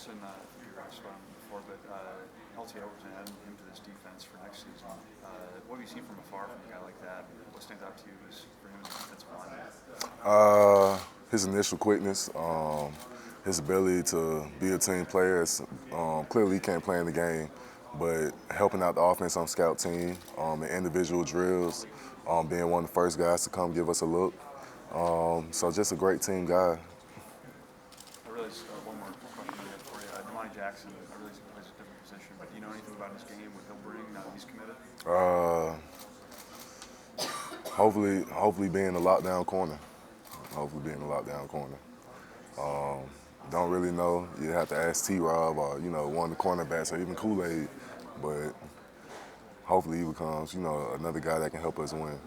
mentioned you were asked about him before, but LT Overton adding him to this defense for next season. What have you seen from afar from a guy like that? What stands out to you is for him as a defensive lineman? His initial quickness, his ability to be a team player. Clearly, he can't play in the game, but helping out the offense on scout team, and individual drills, being one of the first guys to come give us a look. So just a great team guy. I realize one more question I have for you. Demani Jackson, I realize he plays a different position, but do you know anything about his game, what he'll bring now that he's committed? Uh, hopefully being a lockdown corner. Hopefully being a lockdown corner. Don't really know. You have to ask T-Rob or one of the cornerbacks or even Kool-Aid, but hopefully he becomes another guy that can help us win.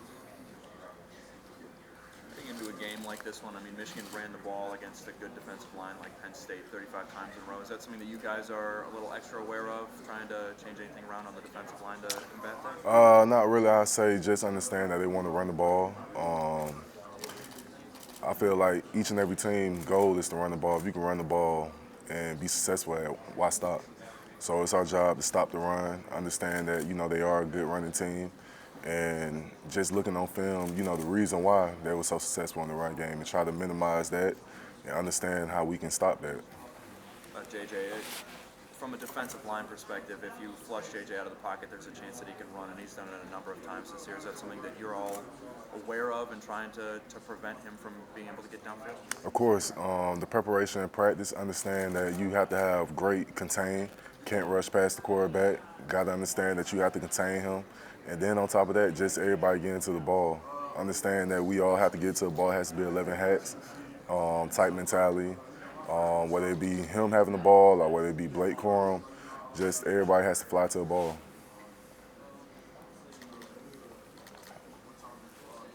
Heading into a game like this one, I mean, Michigan ran the ball against a good defensive line like Penn State 35 times in a row. Is that something that you guys are a little extra aware of, trying to change anything around on the defensive line to combat that? Not really. I say just understand that they want to run the ball. I feel like each and every team goal is to run the ball. If you can run the ball and be successful at it, why stop? So it's our job to stop the run, understand that, they are a good running team, and just looking on film, the reason why they were so successful in the run game and try to minimize that and understand how we can stop that. JJ, from a defensive line perspective, if you flush JJ out of the pocket, there's a chance that he can run, and he's done it a number of times this year. Is that something that you're all aware of and trying to prevent him from being able to get downfield? Of course, the preparation and practice, understand that you have to have great contain, can't rush past the quarterback, got to understand that you have to contain him. And then on top of that, just everybody get into the ball. Understand that we all have to get to the ball, it has to be 11 hats, type mentality, whether it be him having the ball or whether it be Blake Corum, just everybody has to fly to the ball.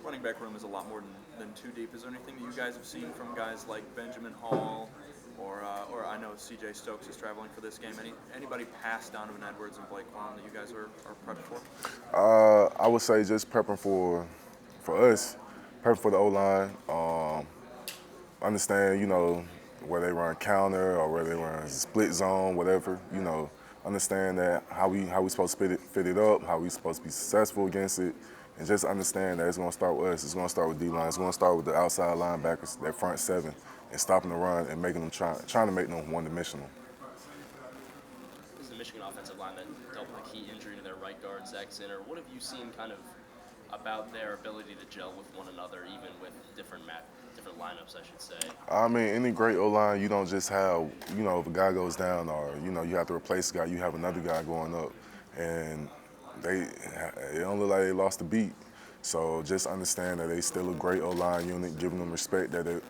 Running back room is a lot more than too deep. Is there anything that you guys have seen from guys like Benjamin Hall, or I know C.J. Stokes is traveling for this game? Anybody past Donovan Edwards and Blake Corum that you guys are prepping for? I would say just prepping for us, prepping for the O-line. Understand, where they run counter or where they run split zone, whatever. Understand that how we supposed to fit it up, how we supposed to be successful against it, and just understand that it's going to start with us. It's going to start with D-line. It's going to start with the outside linebackers, that front seven, and stopping the run and making them trying to make them one-dimensional. This is the Michigan offensive line that dealt with a key injury to their right guard, Zach Zinner. What have you seen kind of about their ability to gel with one another, even with different lineups, I should say? I mean, any great O-line, you don't just have, if a guy goes down or, you have to replace a guy, you have another guy going up. And it don't look like they lost a beat. So just understand that they still a great O-line unit, giving them respect that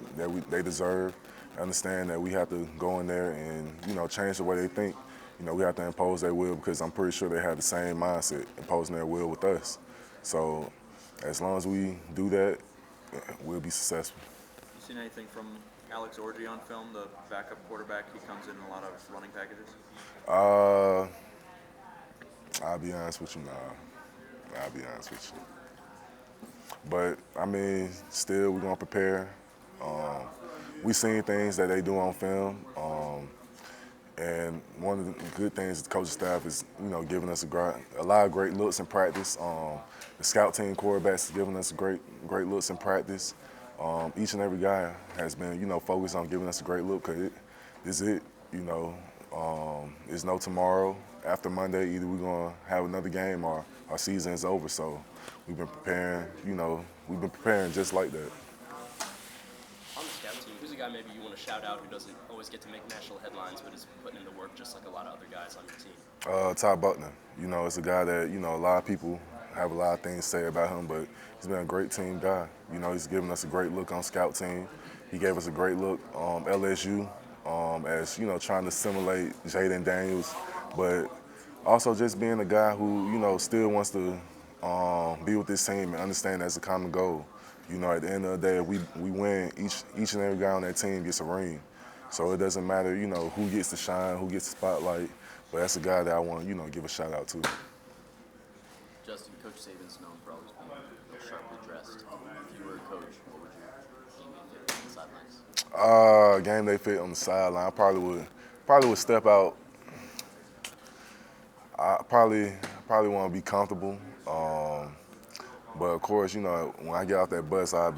they deserve. Understand that we have to go in there and, change the way they think. We have to impose their will because I'm pretty sure they have the same mindset, imposing their will with us. So as long as we do that, we'll be successful. You seen anything from Alex Orji on film, the backup quarterback? He comes in a lot of running packages. I'll be honest with you now. I'll be honest with you. But, I mean, still, we're going to prepare. We've seen things that they do on film. And one of the good things the coaching staff is, giving us a lot of great looks in practice. The scout team quarterbacks are giving us great looks in practice. Each and every guy has been, focused on giving us a great look because this is it, There's no tomorrow. After Monday, either we're going to have another game or our season is over. So we've been preparing just like that. On the scout team, who's a guy maybe you want to shout out who doesn't always get to make national headlines but is putting in the work just like a lot of other guys on your team? Ty Buckner. It's a guy that, a lot of people have a lot of things to say about him, but he's been a great team guy. He's given us a great look on scout team. He gave us a great look LSU as, trying to simulate Jaden Daniels, but also just being a guy who, still wants to be with this team and understand that's a common goal. At the end of the day, if we win, each and every guy on that team gets a ring. So it doesn't matter, who gets the shine, who gets the spotlight, but that's a guy that I want to, give a shout out to. Justin, Coach Saban's known for always being sharply dressed. If you were a coach, what would you deem a fit on the sidelines? Game day fit on the sideline. I probably probably would step out. I probably want to be comfortable. But of course, when I get off that bus, I'll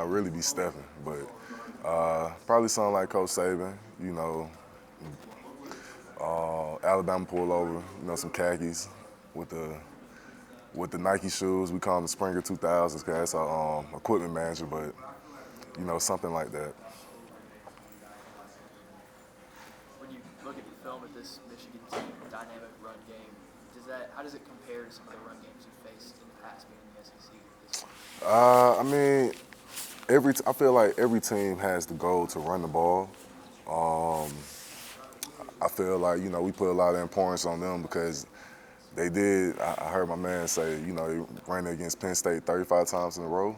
really be stepping. But probably something like Coach Saban, Alabama pullover, some khakis with the Nike shoes. We call them the Springer 2000s because that's our equipment manager, but something like that. When you look at the film of this Michigan team dynamic run game, how does it compare to some of the run games you faced in the past, being in the SEC? I mean, I feel like every team has the goal to run the ball. I feel like we put a lot of importance on them because they did. I heard my man say, they ran against Penn State 35 times in a row.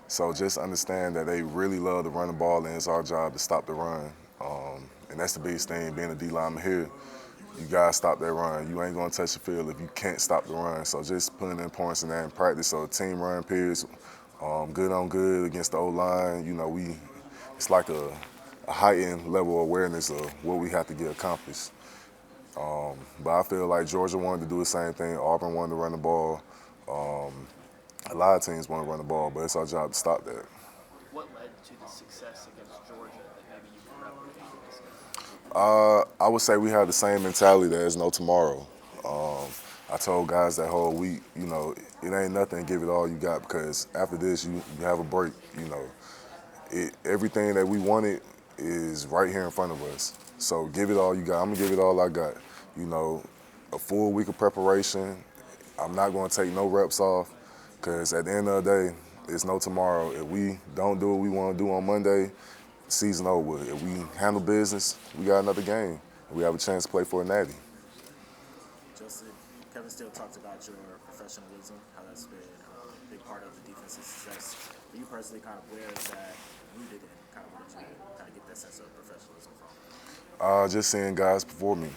So just understand that they really love to run the ball, and it's our job to stop the run. And that's the biggest thing, being a D lineman here. You gotta stop that run. You ain't gonna touch the field if you can't stop the run. So just putting importance in that in practice. So team run periods, good on good against the O-line. It's like a heightened level of awareness of what we have to get accomplished. But I feel like Georgia wanted to do the same thing. Auburn wanted to run the ball. A lot of teams want to run the ball, but it's our job to stop that. What led to the success against Georgia that maybe you can replicate this game? I would say we have the same mentality. There's no tomorrow. I told guys that whole week, it ain't nothing. Give it all you got because after this, you have a break. Everything that we wanted is right here in front of us. So give it all you got. I'm gonna give it all I got. A full week of preparation. I'm not gonna take no reps off because at the end of the day, there's no tomorrow. If we don't do what we want to do on Monday, season over. If we handle business, we got another game. We have a chance to play for a natty. Justin, Kevin Steele talked about your professionalism, how that's been a big part of the defense's success. For you personally, where is that rooted in? Where did you get that sense of professionalism from? Just seeing guys before me.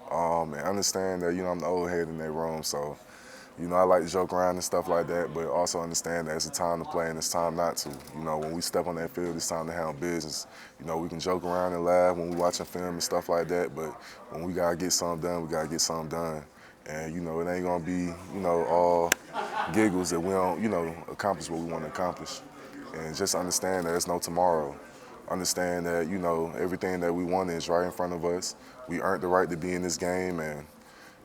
And understand that, I'm the old head in that room. So, I like to joke around and stuff like that, but also understand that it's a time to play and it's time not to. When we step on that field, it's time to handle business. We can joke around and laugh when we watching film and stuff like that, but when we got to get something done, we got to get something done. And, it ain't going to be, all giggles that we don't, accomplish what we want to accomplish. And just understand that there's no tomorrow. Understand that, everything that we want is right in front of us. We earned the right to be in this game, and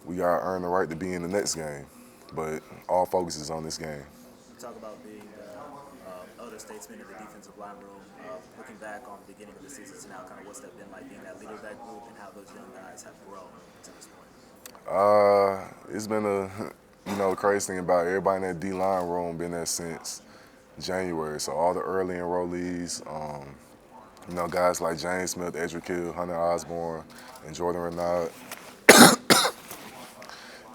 we got to earn the right to be in the next game. But all focus is on this game. You talk about being the elder statesman in the defensive line room. Looking back on the beginning of the season to now, what's that been like, being that leader of that group, and how those young guys have grown to this point? It's been a crazy thing about everybody in that D-line room been there since January. So all the early enrollees, guys like James Smith, Edric Hill, Hunter Osborne, and Jordan Renaud,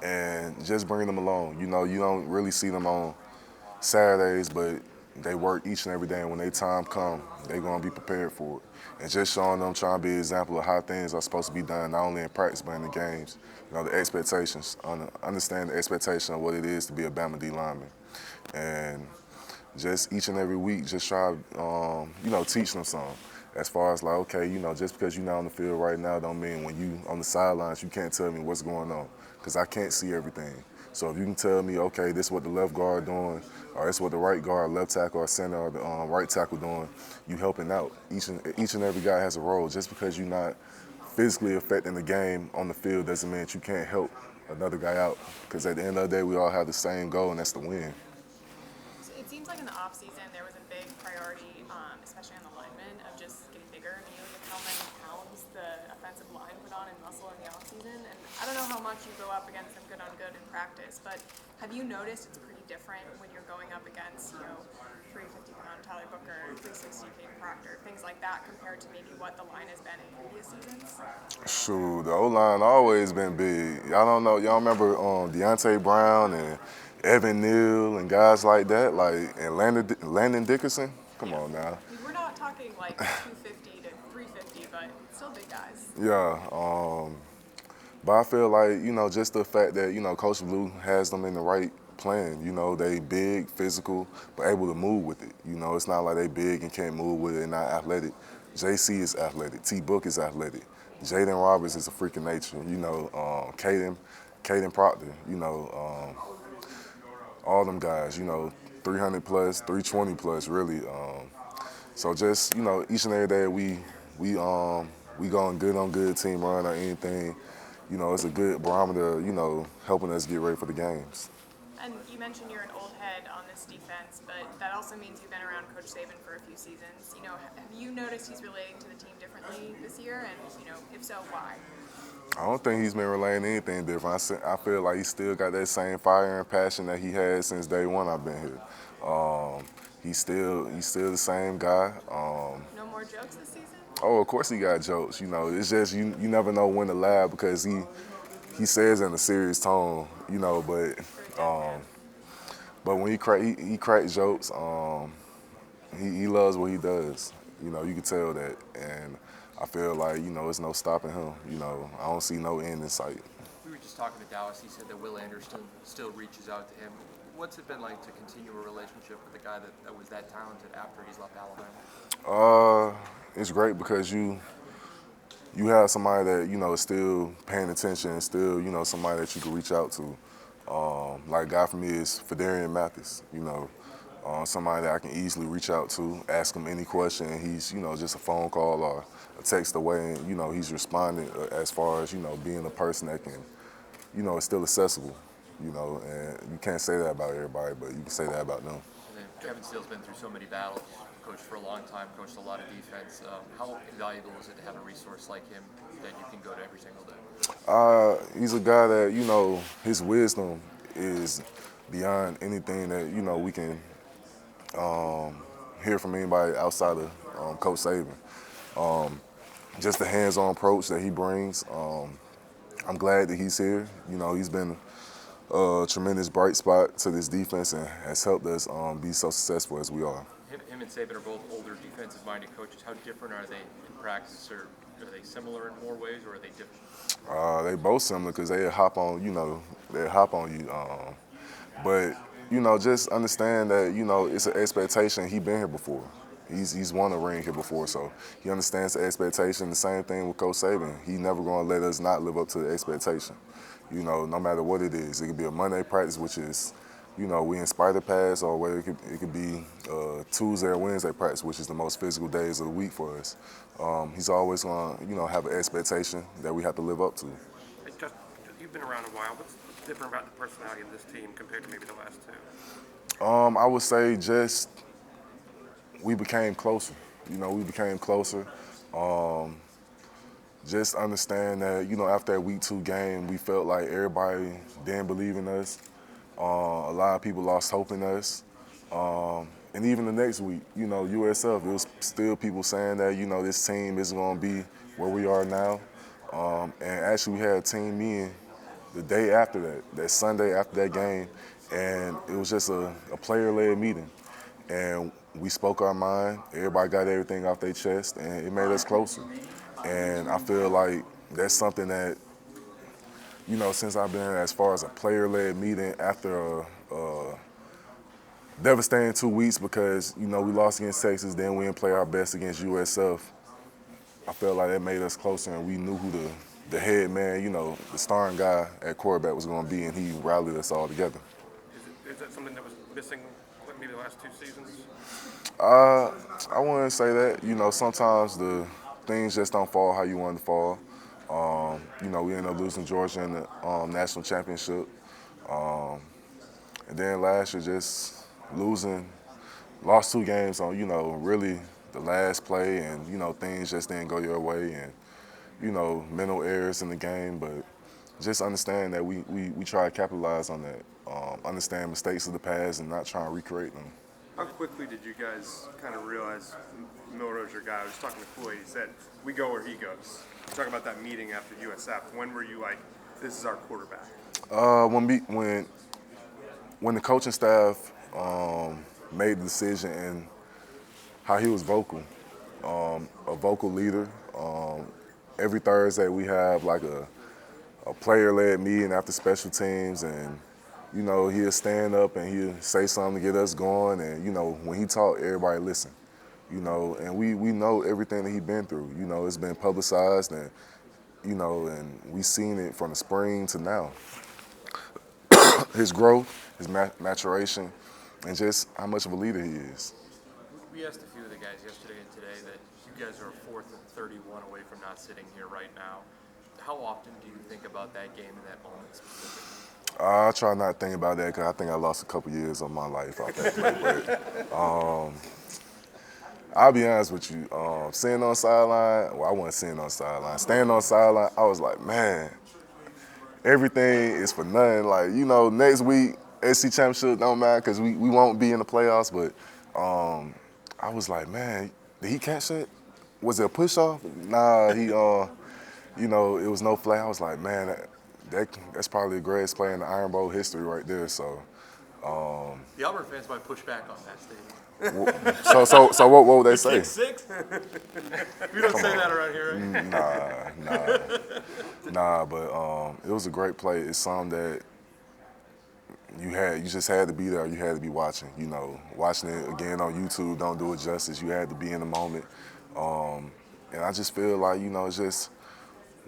and just bringing them along. You don't really see them on Saturdays, but they work each and every day, and when their time comes, they're going to be prepared for it. And just showing them, trying to be an example of how things are supposed to be done, not only in practice, but in the games. The expectations, understand the expectation of what it is to be a Bama D lineman. And just each and every week, just try to, teach them something. As far as okay, just because you're not on the field right now don't mean when you on the sidelines, you can't tell me what's going on, because I can't see everything. So if you can tell me, okay, this is what the left guard doing, or this is what the right guard, left tackle, or center, or the right tackle doing, you helping out. Each and every guy has a role. Just because you're not physically affecting the game on the field doesn't mean that you can't help another guy out. Because at the end of the day, we all have the same goal, and that's to win. So it seems like in the offseason there was a big priority, especially on the linemen, of just getting bigger. I mean, you look at how many pounds the offensive line put on in muscle in the offseason, and I don't know how much you go up against them good on good in practice, but have you noticed it's pretty different when you're going up against, 350-pound Tyler Booker, 360 Kate Proctor, things like that, compared to maybe what the line has been in previous seasons? Shoot, the O-line always been big. Y'all remember Deontay Brown and Evan Neal and guys like that, and Landon Dickerson? Come on now. I mean, we're not talking like 250 to 350, but still big guys. Yeah, but I feel like, just the fact that, Coach Blue has them in the right playing. You know, they big, physical, but able to move with it. You know, it's not like they big and can't move with it and not athletic. JC is athletic. T Book is athletic. Jaden Roberts is a freak of nature. You know, Caden Proctor. You know, all them guys. You know, 300 plus, 320 plus, really. So just, you know, each and every day we going good on good team run or anything. You know, it's a good barometer, you know, helping us get ready for the games. And you mentioned you're an old head on this defense, but that also means you've been around Coach Saban for a few seasons. You know, have you noticed he's relating to the team differently this year? And, you know, if so, why? I don't think he's been relaying anything different. I feel like he still got that same fire and passion that he had since day one I've been here. He's still the same guy. No more jokes this season? Oh, of course he got jokes. You know, it's just you never know when to laugh because he says in a serious tone. You know, but when he cracks jokes, he loves what he does. You know, you can tell that, and I feel like, you know, there's no stopping him. You know, I don't see no end in sight. We were just talking to Dallas. He said that Will Anderson still reaches out to him. What's it been like to continue a relationship with a guy that was that talented after he's left Alabama? It's great because you have somebody that, you know, is still paying attention and still, you know, somebody that you can reach out to. Like a guy for me is Fedarian Mathis, you know, somebody that I can easily reach out to, ask him any question, and he's, you know, just a phone call or a text away, and, you know, he's responding as far as, you know, being a person that can, you know, is still accessible, you know, and you can't say that about everybody, but you can say that about them. And then Kevin Steele's been through so many battles, coached for a long time, coached a lot of defense. How invaluable is it to have a resource like him that you can go to every single day? He's a guy that, you know, his wisdom is beyond anything that, you know, we can hear from anybody outside of Coach Saban. Just the hands-on approach that he brings. I'm glad that he's here. You know, he's been a tremendous bright spot to this defense and has helped us be so successful as we are. Him and Saban are both older defensive-minded coaches. How different are they in practice, or are they similar in more ways, or are they different? They both similar because they hop on, you know, they hop on you. But, you know, just understand that, you know, it's an expectation. He's been here before. He's won a ring here before, so he understands the expectation. The same thing with Coach Saban. He never going to let us not live up to the expectation. You know, no matter what it is. It could be a Monday practice, which is, you know, we inspire the pass, or whether it could be Tuesday or Wednesday practice, which is the most physical days of the week for us. He's always going to, you know, have an expectation that we have to live up to. You've been around a while. What's different about the personality of this team compared to maybe the last two? I would say just we became closer. You know, we became closer. Just understand that, you know, after that week 2 game, we felt like everybody didn't believe in us. A lot of people lost hope in us. And even the next week, you know, USF, it was still people saying that, you know, this team isn't going to be where we are now. And actually we had a team meeting the day after that Sunday after that game, and it was just a player-led meeting. And we spoke our mind, everybody got everything off their chest, and it made us closer. And I feel like that's something that, you know, since I've been as far as a player-led meeting after a devastating 2 weeks because, you know, we lost against Texas, then we didn't play our best against USF. I felt like that made us closer, and we knew who the head man, you know, the starring guy at quarterback was going to be, and he rallied us all together. Is that something that was missing maybe the last 2 seasons? I wouldn't say that. You know, sometimes the things just don't fall how you want them to fall. You know, we ended up losing Georgia in the national championship. And then last year just lost 2 games on, you know, really the last play, and, you know, things just didn't go your way, and, you know, mental errors in the game. But just understand that we try to capitalize on that. Understand mistakes of the past and not try to recreate them. How quickly did you guys kind of realize Milroe's your guy? I was talking to Floyd. He said, we go where he goes. Talking about that meeting after USF. When were you like, this is our quarterback? When the coaching staff made the decision, and how he was vocal, a vocal leader. Every Thursday we have like a player-led meeting after special teams, and you know, he'll stand up and he'll say something to get us going. And, you know, when he talk, everybody listen, you know, and we know everything that he's been through. You know, it's been publicized and, you know, and we seen it from the spring to now. His growth, his maturation, and just how much of a leader he is. We asked a few of the guys yesterday and today that you guys are 4th and 31 away from not sitting here right now. How often do you think about that game and that moment specifically? I try not to think about that because I think I lost a couple years of my life out that play. But I'll be honest with you, sitting on the sideline, well, I wasn't sitting on the sideline. Standing on the sideline, I was like, man, everything is for nothing. Like, you know, next week, SC Championship don't matter because we won't be in the playoffs. But I was like, man, did he catch it? Was it a push-off? Nah, he, you know, it was no flag. I was like, man, that's probably the greatest play in the Iron Bowl history right there. So, The Auburn fans might push back on that statement. so what would they say? Kick 6? We don't say that around here, right? Nah. But it was a great play. It's something that you just had to be there. You had to be watching. You know, watching it again on YouTube don't do it justice. You had to be in the moment. And I just feel like, you know, it's just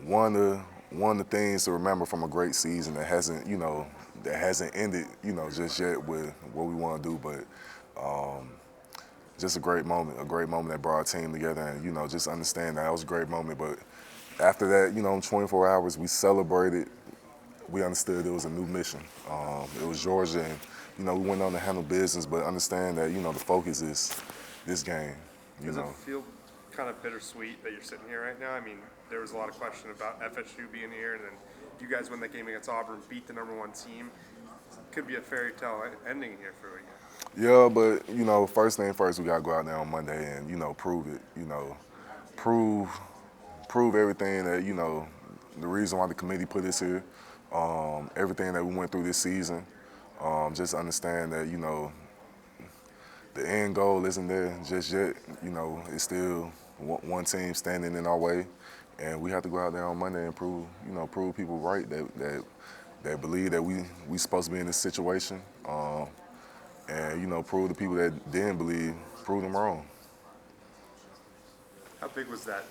one of the things to remember from a great season that hasn't ended, you know, just yet with what we want to do. But just a great moment that brought our team together, and, you know, just understand that was a great moment. But after that, you know, in 24 hours, we celebrated. We understood it was a new mission. It was Georgia, and, you know, we went on to handle business, but understand that, you know, the focus is this game. Does it feel kind of bittersweet that you're sitting here right now? I mean, there was a lot of question about FSU being here, and then you guys win that game against Auburn, beat the #1 team. Could be a fairy tale ending here for you. Yeah, but, you know, first thing first, we got to go out there on Monday and, you know, prove it. You know, prove everything that, you know, the reason why the committee put us here, everything that we went through this season. Just understand that, you know, the end goal isn't there just yet. You know, it's still one team standing in our way, and we have to go out there on Monday and prove people right that believe that we supposed to be in this situation, and, you know, prove the people that didn't believe, prove them wrong. How big was that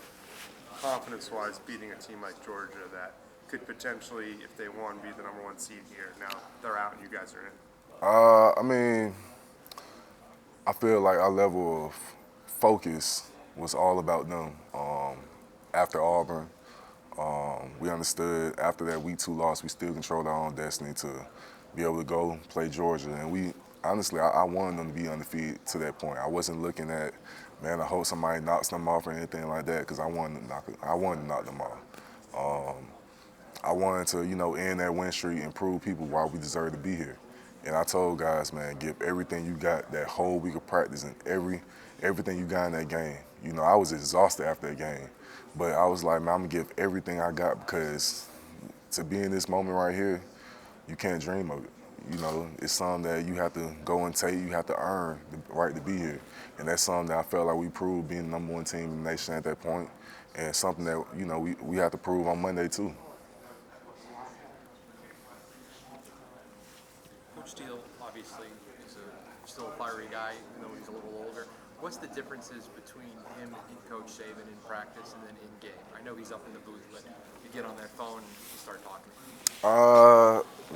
confidence-wise beating a team like Georgia that could potentially, if they won, be the #1 seed here? Now they're out and you guys are in. I mean, I feel like our level of focus was all about them. After Auburn, we understood after that week 2 loss, we still controlled our own destiny to be able to go play Georgia. And honestly, I wanted them to be undefeated to that point. I wasn't looking at, man, I hope somebody knocks them off or anything like that, because I wanted to knock them off. I wanted to, you know, end that win streak and prove people why we deserve to be here. And I told guys, man, give everything you got that whole week of practice and everything you got in that game. You know, I was exhausted after that game, but I was like, man, I'm gonna give everything I got, because to be in this moment right here, you can't dream of it. You know, it's something that you have to go and take, you have to earn the right to be here. And that's something that I felt like we proved being the #1 team in the nation at that point, and something that, you know, we have to prove on Monday too. Coach Steele, obviously, is still a fiery guy, even though he's a little older. What's the differences between him and Coach Saban in practice and then in game? I know he's up in the booth, but you get on that phone and you start talking.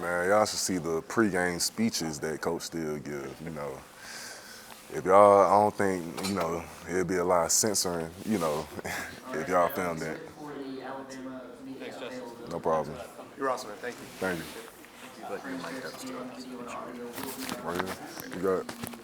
Man, y'all should see the pregame speeches that Coach Steele give. You know, if y'all, I don't think, you know, it'd be a lot of censoring, you know, if y'all filmed that. Thanks, Justin. No problem. You're awesome, man. Thank you. Thank you. But your mic up still. Right here. You got it.